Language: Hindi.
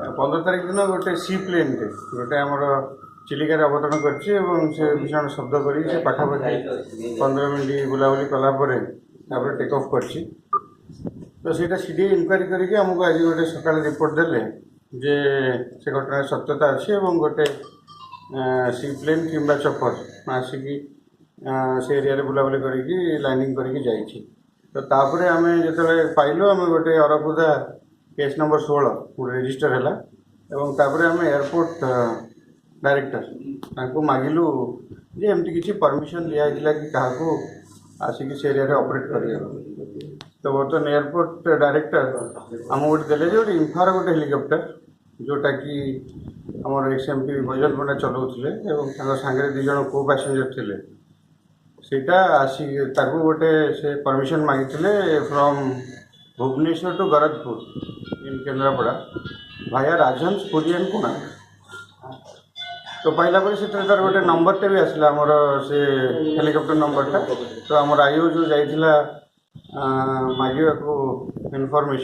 15 तारिख दिन गोटे सी प्लेन गोटे आमर चिलिकार अवतरण कर भीषण शब्द कर पाखापाखि 15 मिनट बुलाबुली कलापर टेक ऑफ कर तो सीटा सीडीए इनक्वारी करके आमको आज गोटे सकाल रिपोर्ट देले जे से घटना सत्यता अच्छी गोटे सी प्लेन किंबा चपर आसिकी से एरिया बुलाबुली करके लैंडिंग करके जाइए तो तापर आम जो पाइलु आम गोटे अरखुदा केस नंबर 16 गोटे रेजिस्टर है तापर आम एयरपोर्ट डायरेक्टर मागिलु जे एमती किसी परमिशन दिया कि क्या आसिक से एरिया ऑपरेट कर तो बर्तमान एयरपोर्ट डायरेक्टर आम गोटे देले जो इम्फार गोटे हेलिकप्टर जोटा कि आमर एक्सएमपी बैजल पंडा चलाउथिले एवं सांगे 2 जन को पैसेंजर थिले सेटा आसी ताकू गोटे से परमिशन मागिथिले from Bhubaneswar to Garajpur in Kendrapara भाया राजहंस पुरी एंड कोणार्क तो पाइला पर से तार गोटे नंबरटे भी आसला आमर से हेलिकप्टर नंबरटा तो आमर आईओ जो जाइथिला मागिया को इनफॉरमेशन